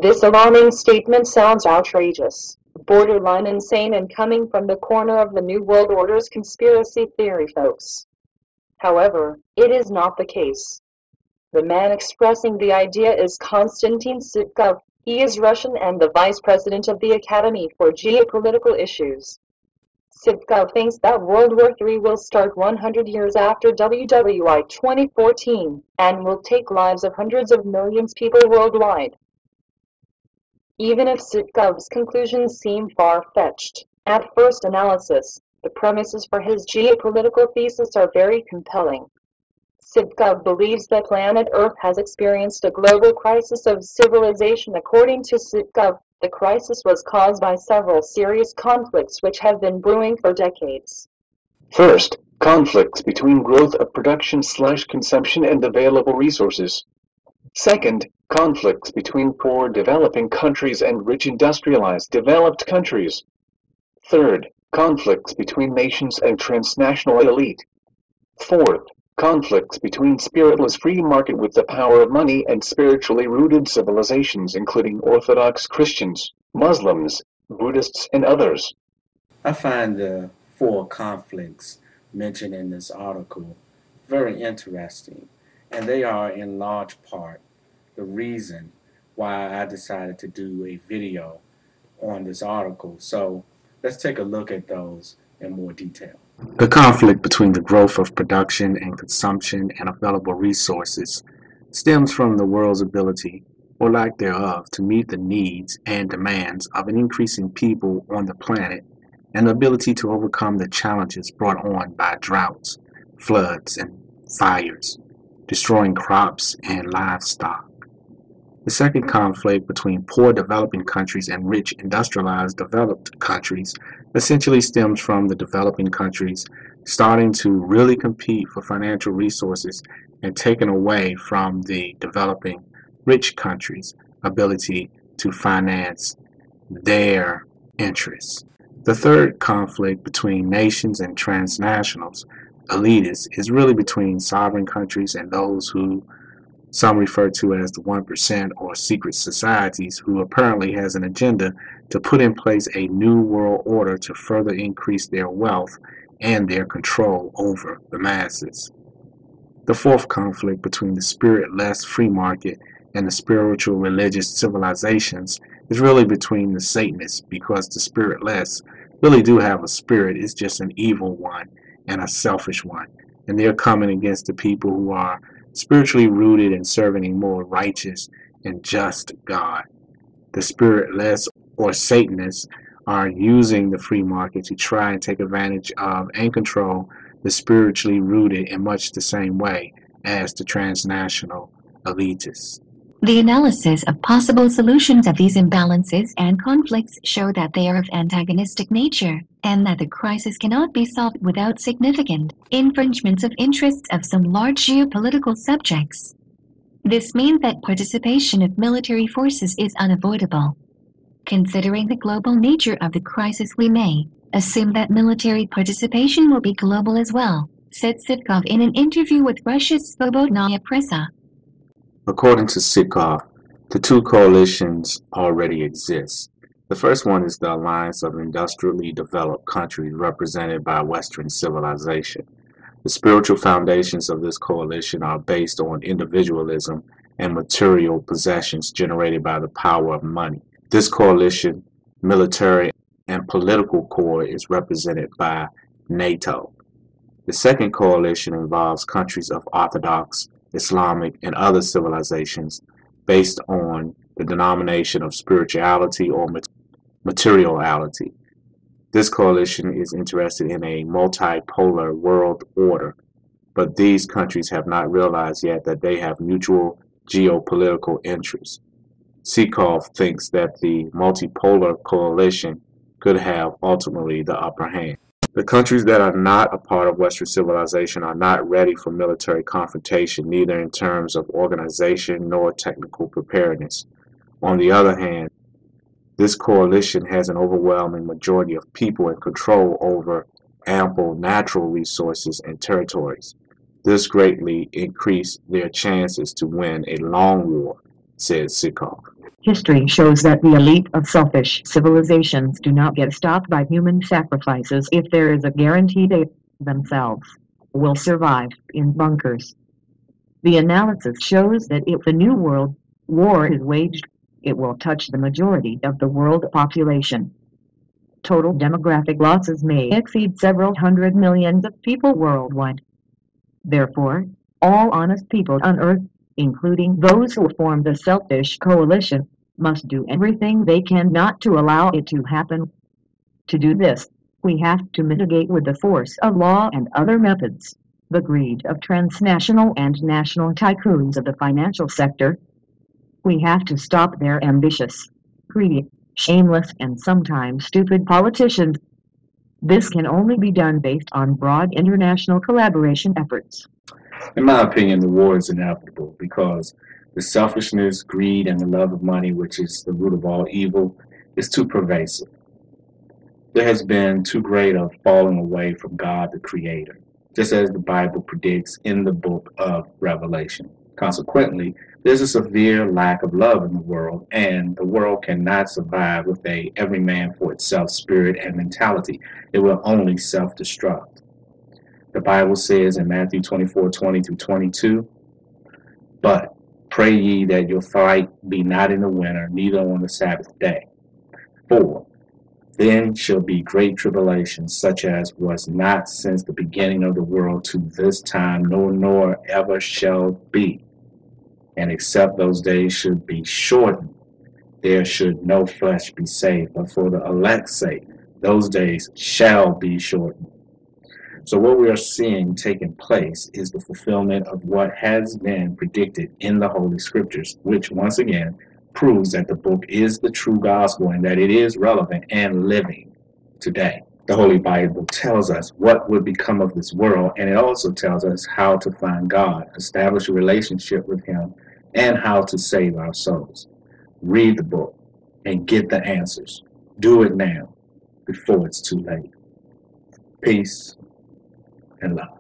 This alarming statement sounds outrageous, borderline insane, and coming from the corner of the New World Order's conspiracy theory folks. However, it is not the case. The man expressing the idea is Konstantin Sitkov. He is Russian and the vice president of the Academy for Geopolitical Issues. Sitkov thinks that World War III will start 100 years after WW3 2014 and will take lives of hundreds of millions of people worldwide. Even if Sitkov's conclusions seem far-fetched, at first analysis, the premises for his geopolitical thesis are very compelling. Sitkov believes that planet Earth has experienced a global crisis of civilization. According to Sitkov, the crisis was caused by several serious conflicts which have been brewing for decades. First, conflicts between growth of production/consumption and available resources. Second, conflicts between poor developing countries and rich industrialized developed countries. Third, conflicts between nations and transnational elite. Fourth, conflicts between spiritless free market with the power of money and spiritually rooted civilizations, including Orthodox Christians, Muslims, Buddhists, and others. I find the 4 conflicts mentioned in this article very interesting, and they are in large part the reason why I decided to do a video on this article. So let's take a look at those in more detail. The conflict between the growth of production and consumption and available resources stems from the world's ability, or lack thereof, to meet the needs and demands of an increasing people on the planet, and the ability to overcome the challenges brought on by droughts, floods, and fires, destroying crops and livestock. The second conflict between poor developing countries and rich industrialized developed countries essentially stems from the developing countries starting to really compete for financial resources and taken away from the developing rich countries' ability to finance their interests. The third conflict between nations and transnationals, elitists, is really between sovereign countries and those who some refer to as the 1% or secret societies, who apparently has an agenda to put in place a new world order to further increase their wealth and their control over the masses. The fourth conflict between the spiritless free market and the spiritual religious civilizations is really between the Satanists, because the spiritless really do have a spirit. It's just an evil one and a selfish one, and they're coming against the people who are spiritually rooted and serving a more righteous and just God. The spiritless or Satanists are using the free market to try and take advantage of and control the spiritually rooted in much the same way as the transnational elitists. The analysis of possible solutions of these imbalances and conflicts show that they are of antagonistic nature, and that the crisis cannot be solved without significant infringements of interests of some large geopolitical subjects. This means that participation of military forces is unavoidable. Considering the global nature of the crisis, we may assume that military participation will be global as well, said Sitkov in an interview with Russia's Svobodnaya Pressa. According to Sitkov, the 2 coalitions already exist. The first one is the Alliance of Industrially Developed Countries, represented by Western civilization. The spiritual foundations of this coalition are based on individualism and material possessions generated by the power of money. This coalition, military and political core, is represented by NATO. The second coalition involves countries of Orthodox, Islamic, and other civilizations based on the denomination of spirituality or materiality. This coalition is interested in a multipolar world order, but these countries have not realized yet that they have mutual geopolitical interests. Sitkov thinks that the multipolar coalition could have ultimately the upper hand. The countries that are not a part of Western civilization are not ready for military confrontation, neither in terms of organization nor technical preparedness. On the other hand, this coalition has an overwhelming majority of people in control over ample natural resources and territories. This greatly increased their chances to win a long war, said Sitkov. History shows that the elite of selfish civilizations do not get stopped by human sacrifices if there is a guarantee they themselves will survive in bunkers. The analysis shows that if the New World War is waged, it will touch the majority of the world population. Total demographic losses may exceed several hundred millions of people worldwide. Therefore, all honest people on Earth, including those who form the selfish coalition, must do everything they can not to allow it to happen. To do this, we have to mitigate with the force of law and other methods the greed of transnational and national tycoons of the financial sector. We have to stop their ambitious, greedy, shameless and sometimes stupid politicians. This can only be done based on broad international collaboration efforts. In my opinion, the war is inevitable because the selfishness, greed, and the love of money, which is the root of all evil, is too pervasive. There has been too great a falling away from God the Creator, just as the Bible predicts in the book of Revelation. Consequently, there's a severe lack of love in the world, and the world cannot survive with a every man for itself spirit and mentality. It will only self-destruct. The Bible says in Matthew 24:20-22, "But pray ye that your flight be not in the winter, neither on the Sabbath day. For then shall be great tribulation, such as was not since the beginning of the world to this time, nor ever shall be. And except those days should be shortened, there should no flesh be saved. But for the elect's sake, those days shall be shortened." So what we are seeing taking place is the fulfillment of what has been predicted in the Holy Scriptures, which once again proves that the book is the true gospel and that it is relevant and living today. The Holy Bible tells us what would become of this world, and it also tells us how to find God, establish a relationship with Him, and how to save our souls. Read the book and get the answers. Do it now before it's too late. Peace and love.